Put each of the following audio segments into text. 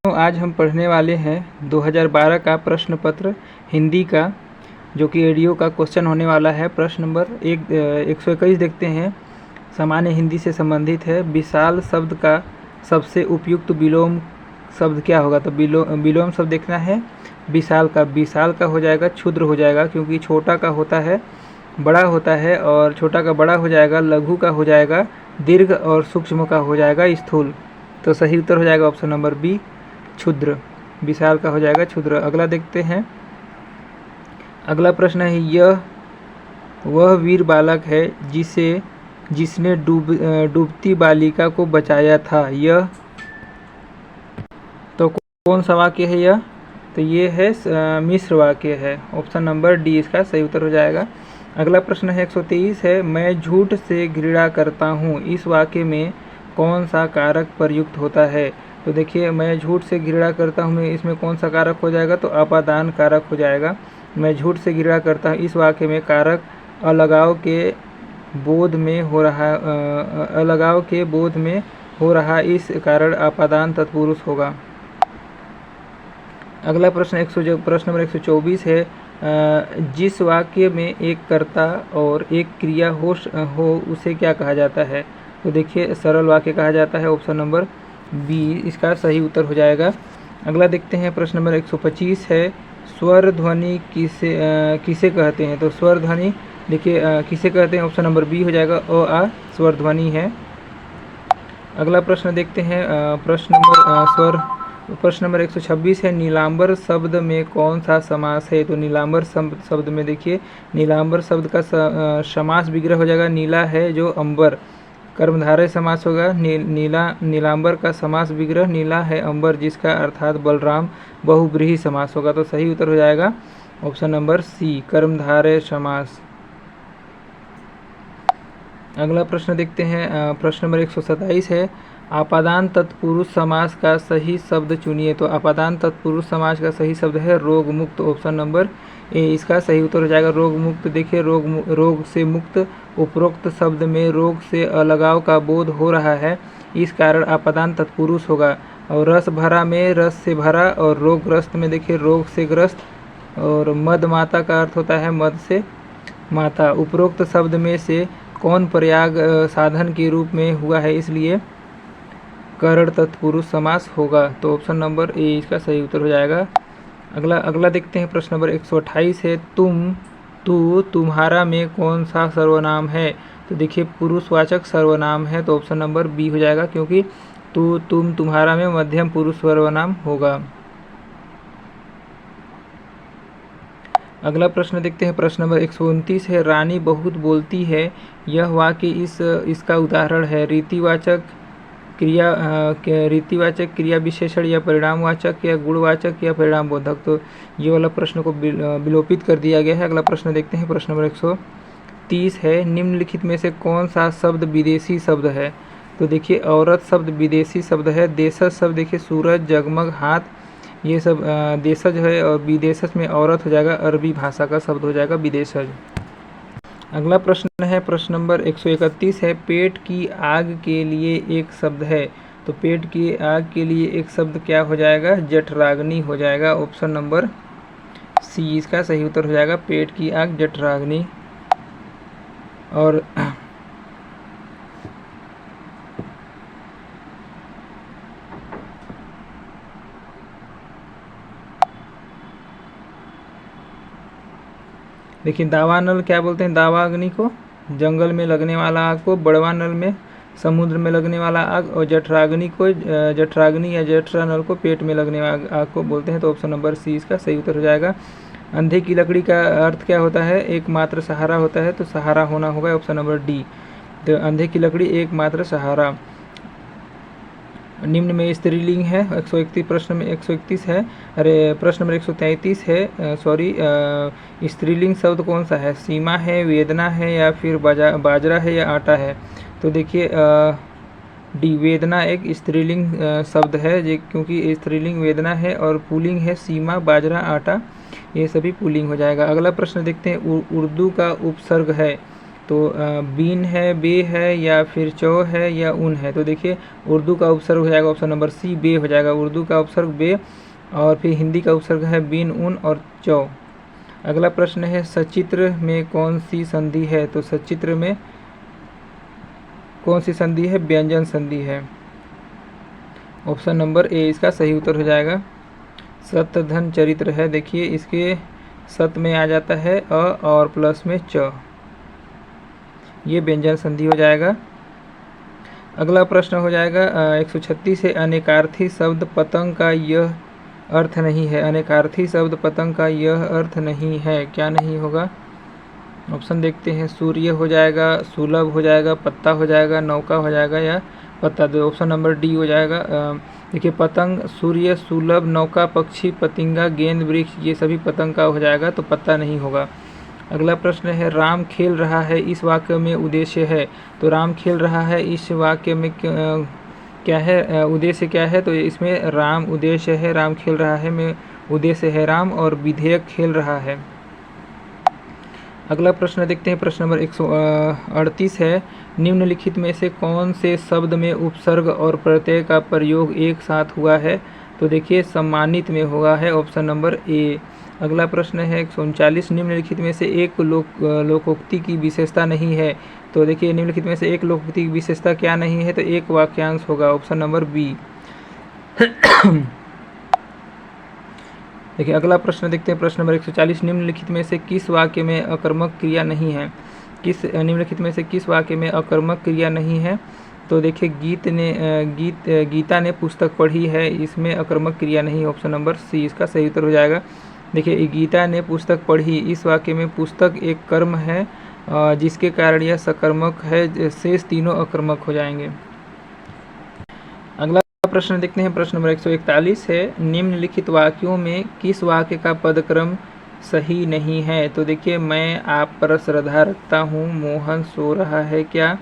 तो आज हम पढ़ने वाले हैं 2012 का प्रश्न पत्र हिंदी का, जो कि एडीओ का क्वेश्चन होने वाला है। प्रश्न नंबर 121 देखते हैं। सामान्य हिंदी से संबंधित है। विशाल शब्द का सबसे उपयुक्त विलोम शब्द क्या होगा? तो विलोम शब्द देखना है। विशाल का हो जाएगा क्षुद्र हो जाएगा, क्योंकि छोटा का होता है बड़ा होता है और छोटा का बड़ा हो जाएगा। लघु का हो जाएगा दीर्घ और सूक्ष्म का हो जाएगा स्थूल। तो सही उत्तर हो जाएगा ऑप्शन नंबर बी, क्षुद्र। विशाल का हो जाएगा क्षुद्र। अगला देखते हैं। अगला प्रश्न है, यह वह वीर बालक है जिसने डूबती बालिका को बचाया था। यह तो कौन सा वाक्य है यह? तो ये है मिश्र वाक्य है। ऑप्शन नंबर डी इसका सही उत्तर हो जाएगा। अगला प्रश्न है 123 है, मैं झूठ से घृणा करता हूँ। इस वाक्य में कौन सा कारक प्रयुक्त होता है? तो देखिए, मैं झूठ से घृणा करता हूँ, इसमें कौन सा कारक हो जाएगा? तो अपादान कारक हो जाएगा। मैं झूठ से घृणा करता हूँ, इस वाक्य में कारक अलगाव के बोध में हो रहा इस कारण अपादान तत्पुरुष होगा। अगला प्रश्न प्रश्न नंबर 124 है, जिस वाक्य में एक कर्ता और एक क्रिया हो उसे क्या कहा जाता है? तो देखिए, सरल वाक्य कहा जाता है। ऑप्शन नंबर बी इसका सही उत्तर हो जाएगा। अगला देखते हैं। प्रश्न नंबर 125 है, स्वर ध्वनि किसे कहते हैं? तो स्वर ध्वनि देखिए किसे कहते हैं? ऑप्शन नंबर बी हो जाएगा, अ स्वर ध्वनि है। अगला प्रश्न देखते हैं। प्रश्न नंबर 126 है, नीलांबर शब्द में कौन सा समास है? तो नीलांबर शब्द में देखिए, नीलांबर शब्द का समास विग्रह हो जाएगा नीला है जो अंबर। कर्मधारय समास होगा। नीलांबर का समास विग्रह नीला है अंबर, जिसका अर्थात बलराम बहुब्रीहि समास होगा। तो सही उत्तर हो जाएगा ऑप्शन नंबर सी, कर्मधारय समास। अगला प्रश्न देखते हैं। प्रश्न नंबर 127 है, आपादान तत्पुरुष समास का सही शब्द चुनिए। तो आपादान तत्पुरुष समास का सही शब्द है रोग मुक्त। ऑप्शन नंबर ए इसका सही उत्तर हो जाएगा, रोग मुक्त। देखिए, रोग से मुक्त, उपरोक्त शब्द में रोग से अलगाव का बोध हो रहा है, इस कारण आपादान तत्पुरुष होगा। और रस भरा में रस से भरा, और रोगग्रस्त में देखिए रोग से ग्रस्त, और मद माता का अर्थ होता है मद से माता। उपरोक्त शब्द में से कौन प्रयाग साधन के रूप में हुआ है, इसलिए करण तत्पुरुष समास होगा। तो ऑप्शन नंबर ए इसका सही उत्तर हो जाएगा। अगला देखते हैं। प्रश्न नंबर 128 है, तुम्हारा में कौन सा सर्वनाम है? तो देखिए, पुरुषवाचक सर्वनाम है। तो ऑप्शन नंबर बी हो जाएगा, क्योंकि तुम्हारा में मध्यम पुरुष सर्वनाम होगा। अगला प्रश्न देखते हैं। प्रश्न नंबर 129 है, रानी बहुत बोलती है। यह वाक्य इसका उदाहरण है। रीतिवाचक क्रिया विशेषण या परिणामवाचक या गुणवाचक या परिणाम बोधक। तो ये वाला प्रश्न को विलोपित कर दिया गया है। अगला प्रश्न देखते हैं। प्रश्न नंबर 130 है, निम्नलिखित में से कौन सा शब्द विदेशी शब्द है? तो देखिए, औरत शब्द विदेशी शब्द है। देशज शब्द देखिए, सूरज, जगमग, हाथ, ये सब देशज है। और विदेशज में औरत हो जाएगा, अरबी भाषा का शब्द हो जाएगा विदेशज। अगला प्रश्न है। प्रश्न नंबर 131 है, पेट की आग के लिए एक शब्द है। तो पेट की आग के लिए एक शब्द क्या हो जाएगा? जठराग्नि हो जाएगा। ऑप्शन नंबर सी इसका सही उत्तर हो जाएगा, पेट की आग जठराग्नि। और देखिए, दावा नल क्या बोलते हैं? दावा अग्नि को, जंगल में लगने वाला आग को। बड़वा नल में समुद्र में लगने वाला आग। और जठराग्नि या जठरा नल को पेट में लगने वाला आग को बोलते हैं। तो ऑप्शन नंबर सी इसका सही उत्तर हो जाएगा। अंधे की लकड़ी का अर्थ क्या होता है? एकमात्र सहारा होता है। तो सहारा होना होगा ऑप्शन नंबर डी। तो अंधे की लकड़ी एकमात्र सहारा। निम्न में स्त्रीलिंग है। 131 प्रश्न में 131 है। प्रश्न नंबर 133 है। स्त्रीलिंग शब्द कौन सा है? सीमा है, वेदना है, या फिर बाजरा है, या आटा है? तो देखिए, डी वेदना एक स्त्रीलिंग शब्द है, क्योंकि स्त्रीलिंग वेदना है। और पुल्लिंग है सीमा, बाजरा, आटा, ये सभी पुल्लिंग हो जाएगा। अगला प्रश्न देखते हैं। उर्दू का उपसर्ग है तो बीन है, बे है, या फिर चौ है, या ऊन है। तो देखिए उर्दू का उपसर्ग हो जाएगा ऑप्शन नंबर सी, बे हो जाएगा। उर्दू का उपसर्ग बे, और फिर हिंदी का उपसर्ग है बीन, ऊन और चौ। अगला प्रश्न है सचित्र में कौन सी संधि है? तो सचित्र में कौन सी संधि है? व्यंजन संधि है। ऑप्शन नंबर ए इसका सही उत्तर हो जाएगा। सत्य धन चरित्र है, देखिए इसके सत में आ जाता है अ और प्लस में च, ये व्यंजन संधि हो जाएगा। अगला प्रश्न हो जाएगा 136 है अनेकार्थी शब्द पतंग का यह अर्थ नहीं है। अनेकार्थी शब्द पतंग का यह अर्थ नहीं है, क्या नहीं होगा? ऑप्शन देखते हैं। सूर्य हो जाएगा, सुलभ हो जाएगा, पत्ता हो जाएगा, नौका हो जाएगा, या पत्ता। तो ऑप्शन नंबर डी हो जाएगा। देखिए पतंग, सूर्य, सुलभ, नौका, पक्षी, पतिंगा, गेंद, वृक्ष, ये सभी पतंग का हो जाएगा, तो पत्ता नहीं होगा। अगला प्रश्न है राम खेल रहा है इस वाक्य में उद्देश्य है। तो राम खेल रहा है इस वाक्य में क्या है? उद्देश्य क्या है? तो इसमें राम उद्देश्य है, राम खेल रहा है में उद्देश्य है राम, और विधेयक खेल रहा है। अगला प्रश्न देखते हैं, प्रश्न नंबर 138 है निम्नलिखित में से कौन से शब्द में उपसर्ग और प्रत्यय का प्रयोग एक साथ हुआ है? तो देखिए सम्मानित में हुआ है, ऑप्शन नंबर ए। अगला प्रश्न है 139 निम्नलिखित में से एक लोकोक्ति की विशेषता नहीं है। तो देखिए निम्नलिखित में से एक लोकोक्ति की विशेषता क्या नहीं है? तो एक वाक्यांश होगा, ऑप्शन नंबर बी। देखिए अगला प्रश्न देखते हैं, प्रश्न नंबर 140 निम्नलिखित में से किस वाक्य में अकर्मक क्रिया नहीं है? निम्नलिखित में से किस वाक्य में अकर्मक क्रिया नहीं है? तो देखिए गीता ने पुस्तक पढ़ी है, इसमें अकर्मक क्रिया नहीं, ऑप्शन नंबर सी इसका सही उत्तर हो जाएगा। देखिए गीता ने पुस्तक पढ़ी, इस वाक्य में पुस्तक एक कर्म है जिसके कारण यह सकर्मक है, शेष तीनों अकर्मक हो जाएंगे। अगला प्रश्न देखते हैं, प्रश्न नंबर 141 है निम्नलिखित वाक्यों में किस वाक्य का पदक्रम सही नहीं है? तो देखिए मैं आप पर श्रद्धा रखता हूँ, मोहन सो रहा है क्या?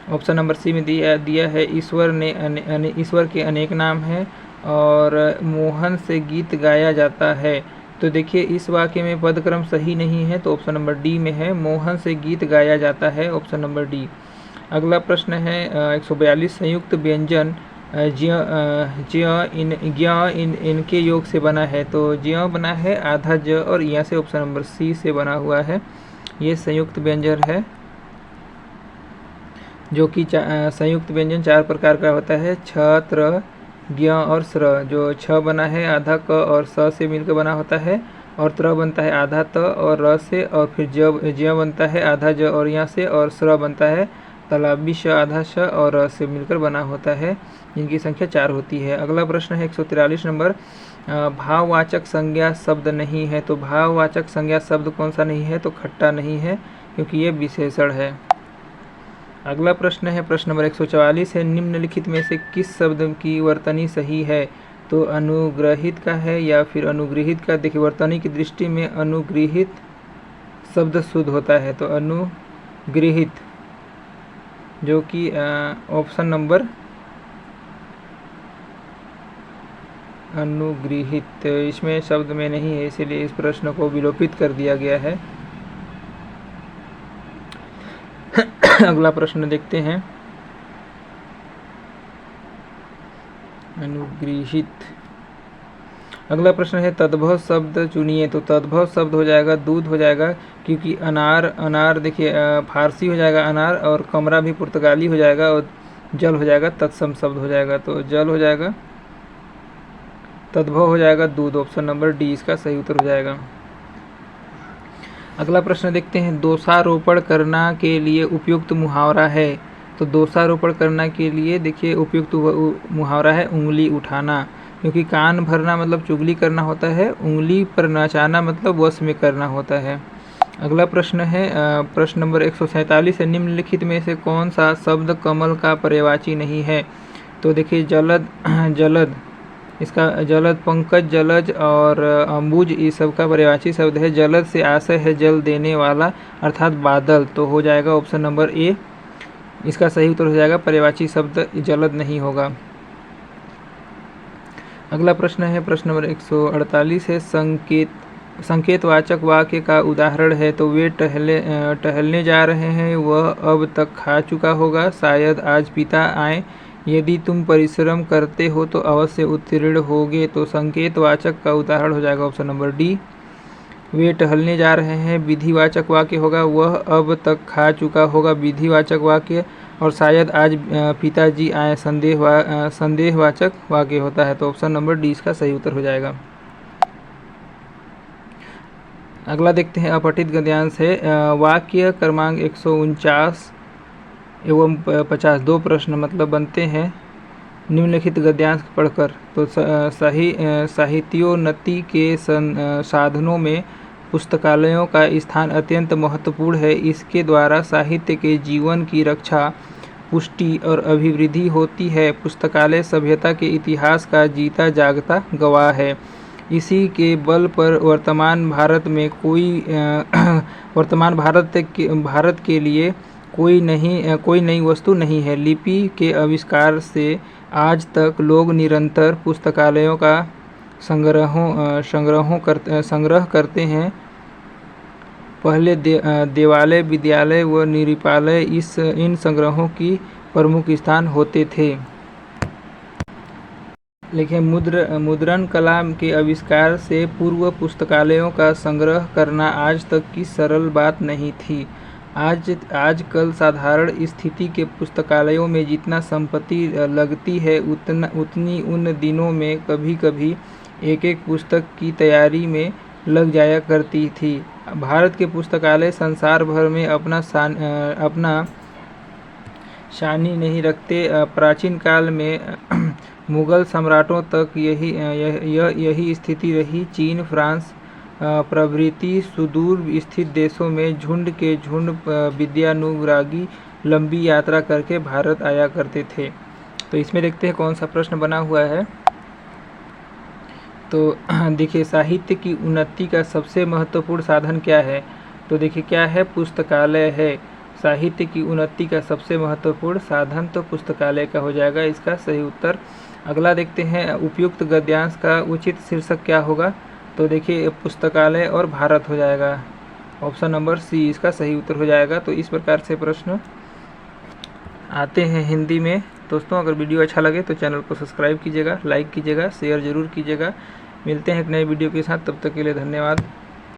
ऑप्शन नंबर सी में दिया है ईश्वर के अनेक नाम हैं और मोहन से गीत गाया जाता है। तो देखिए इस वाक्य में पदक्रम सही नहीं है, तो ऑप्शन नंबर डी में है मोहन से गीत गाया जाता है, ऑप्शन नंबर डी। अगला प्रश्न है 142 संयुक्त व्यंजन इनके योग से बना है। तो ज्य बना है आधा ज और यहाँ से, ऑप्शन नंबर सी से बना हुआ है, ये संयुक्त व्यंजन है, जो कि संयुक्त व्यंजन 4 प्रकार का होता है, छ, त्र, ज्ञ और स्र। जो छ बना है आधा क और स से मिलकर बना होता है, और त्र बनता है आधा त और र से, और फिर ज्य बनता है आधा ज और यहाँ से, और स्र बनता है तालाबी श आधा श और र से मिलकर बना होता है, जिनकी संख्या 4 होती है। अगला प्रश्न है 143 नंबर भाववाचक संज्ञा शब्द नहीं है। तो भाववाचक संज्ञा शब्द कौन सा नहीं है? तो खट्टा नहीं है, क्योंकि ये विशेषण है। अगला प्रश्न है, प्रश्न नंबर 144 है निम्नलिखित में से किस शब्द की वर्तनी सही है? तो अनुग्रहित का है या फिर अनुगृहित का? देखिए वर्तनी की दृष्टि में अनुगृहित शब्द शुद्ध होता है, तो अनुगृहित, जो कि ऑप्शन नंबर अनुगृहित इसमें शब्द में नहीं है, इसीलिए इस प्रश्न को विलोपित कर दिया गया है। अगला प्रश्न देखते हैं, अनुगृहित। अगला प्रश्न है तद्भव शब्द चुनिए। तो तद्भव शब्द हो जाएगा दूध हो जाएगा, क्योंकि अनार देखिए फारसी हो जाएगा अनार, और कमरा भी पुर्तगाली हो जाएगा, और जल हो जाएगा तत्सम शब्द हो जाएगा, तो जल हो जाएगा, तद्भव हो जाएगा दूध, ऑप्शन नंबर डी इसका सही उत्तर हो जाएगा। अगला प्रश्न देखते हैं दोषारोपण करना के लिए उपयुक्त मुहावरा है। तो दोषारोपण करना के लिए देखिए उपयुक्त मुहावरा है उंगली उठाना, क्योंकि कान भरना मतलब चुगली करना होता है, उंगली पर नचाना मतलब वश में करना होता है। अगला प्रश्न है प्रश्न नंबर 147 है निम्नलिखित में से कौन सा शब्द कमल का पर्यायवाची नहीं है? तो देखिए जलद इसका जलद, पंकज, जलज और अम्बुज ये सब का पर्यायवाची शब्द है। जलद से आशय है जल देने वाला अर्थात बादल, तो हो जाएगा ऑप्शन नंबर ए इसका सही उत्तर हो जाएगा, पर्यायवाची शब्द जलद नहीं होगा। अगला प्रश्न है प्रश्न नंबर 148 है संकेतवाचक वाक्य का उदाहरण है तो वे टहलने जा रहे हैं, वह अब तक खा चुका होगा, शायद आज पिता आए, यदि तुम परिश्रम करते हो तो अवश्य उत्तीर्ण होगे। तो संकेतवाचक का उदाहरण हो जाएगा ऑप्शन नंबर डी। वे टहलने जा रहे हैं विधिवाचक वाक्य होगा, वह अब तक खा चुका होगा विधिवाचक वाक्य, और शायद आज पिताजी आए संदेहवाचक वाक्य होता है। तो ऑप्शन नंबर डी इसका सही उत्तर हो जाएगा। अगला देखते हैं अपठित गद्यांश है। वाक्य क्रमांक 149 एवं 50 दो प्रश्न मतलब बनते हैं निम्नलिखित गद्यांश पढ़कर। तो साहित्योन्नति के साधनों में पुस्तकालयों का स्थान अत्यंत महत्वपूर्ण है। इसके द्वारा साहित्य के जीवन की रक्षा, पुष्टि और अभिवृद्धि होती है। पुस्तकालय सभ्यता के इतिहास का जीता जागता गवाह है। इसी के बल पर वर्तमान भारत के लिए कोई नई वस्तु नहीं है। लिपि के आविष्कार से आज तक लोग निरंतर पुस्तकालयों का संग्रह करते हैं। पहले देवालय, विद्यालय व निरीपालय इन संग्रहों की प्रमुख स्थान होते थे। लेकिन मुद्रण कला के आविष्कार से पूर्व पुस्तकालयों का संग्रह करना आज तक की सरल बात नहीं थी। आजकल साधारण स्थिति के पुस्तकालयों में जितना संपत्ति लगती है उतनी उन दिनों में कभी-कभी एक पुस्तक की तैयारी में लग जाया करती थी। भारत के पुस्तकालय संसार भर में अपना शानी नहीं रखते। प्राचीन काल में मुगल सम्राटों तक यही स्थिति रही। चीन, फ्रांस प्रभृति सुदूर स्थित देशों में झुंड के झुंड विद्यानुरागी लंबी यात्रा करके भारत आया करते थे। तो इसमें देखते हैं कौन सा प्रश्न बना हुआ है। तो देखिए, साहित्य की उन्नति का सबसे महत्वपूर्ण साधन क्या है? तो देखिए क्या है, पुस्तकालय है। साहित्य की उन्नति का सबसे महत्वपूर्ण साधन तो पुस्तकालय का हो जाएगा इसका सही उत्तर। अगला देखते हैं, उपयुक्त गद्यांश का उचित शीर्षक क्या होगा? तो देखिए पुस्तकालय और भारत हो जाएगा। ऑप्शन नंबर सी इसका सही उत्तर हो जाएगा। तो इस प्रकार से प्रश्न आते हैं हिंदी में। दोस्तों, अगर वीडियो अच्छा लगे तो चैनल को सब्सक्राइब कीजिएगा, लाइक कीजिएगा, शेयर ज़रूर कीजिएगा। मिलते हैं एक नए वीडियो के साथ, तब तक के लिए धन्यवाद।